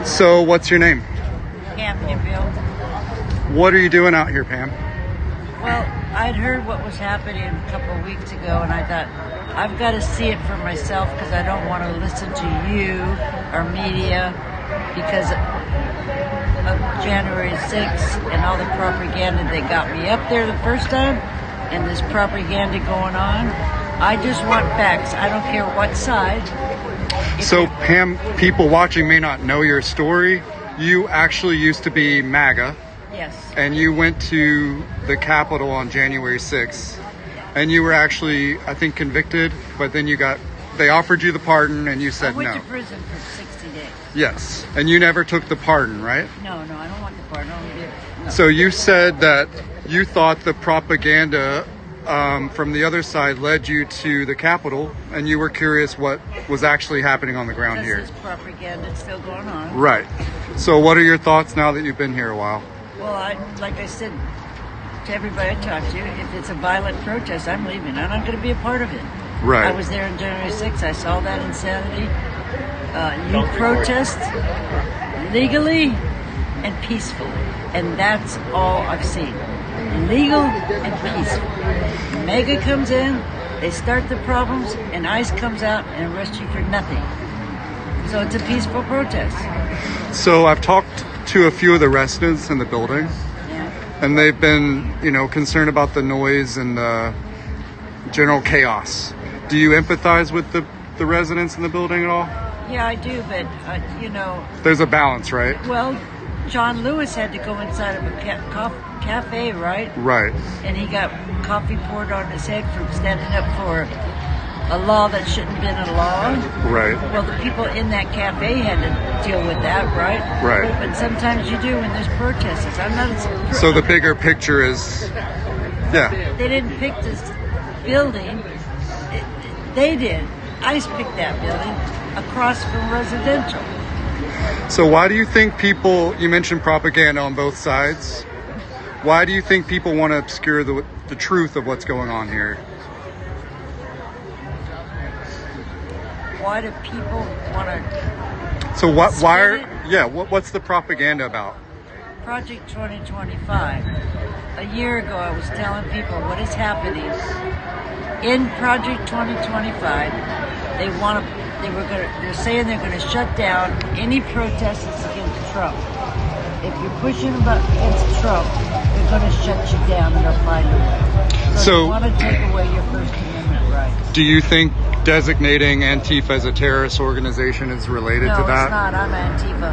So, what's your name? Pam Hemphill. What are you doing out here, Pam? Well, I'd heard what was happening a couple of weeks ago, and I thought, I've got to see it for myself because I don't want to listen to you or media because of January 6th and all the propaganda that got me up there the first time and this propaganda going on. I just want facts. I don't care what side. So, Pam, people watching may not know your story. You actually used to be MAGA. Yes. And you went to the Capitol on January 6th. And you were actually, I think, convicted, but then they offered you the pardon and you said no. I went to prison for 60 days. Yes. And you never took the pardon, right? No, I don't want the pardon. No. So you said that you thought the propaganda from the other side led you to the Capitol, and you were curious what was actually happening on the ground Because here. this propaganda is still going on. Right. So what are your thoughts now that you've been here a while? Well, like I said to everybody I talked to, if it's a violent protest, I'm leaving. I'm not going to be a part of it. Right. I was there on January 6th. I saw that insanity. You protest legally and peacefully, and that's all I've seen. Legal and peaceful. MAGA comes in, they start the problems, and ICE comes out and arrests you for nothing. So it's a peaceful protest. So I've talked to a few of the residents in the building, and they've been, concerned about the noise and the general chaos. Do you empathize with the residents in the building at all? Yeah, I do, but, There's a balance, right? Well, John Lewis had to go inside of a cafe, right? Right. And he got coffee poured on his head for standing up for a law that shouldn't have been a law. Right. Well, the people in that cafe had to deal with that, right? Right. But sometimes you do when there's protests. I'm not. So the bigger picture is, yeah. They didn't pick this building. They did. ICE picked that building across from residential. So why do you think you mentioned propaganda on both sides. Why do you think people want to obscure the truth of what's going on here? Why do people want to? So what's the propaganda about? Project 2025. A year ago, I was telling people what is happening in Project 2025. They're saying they're going to shut down any protests against Trump. If you're pushing against Trump, they're going to shut you down and they'll find a way. So they want to take away your First Amendment rights. Do you think designating Antifa as a terrorist organization is related to that? No, it's not. I'm Antifa.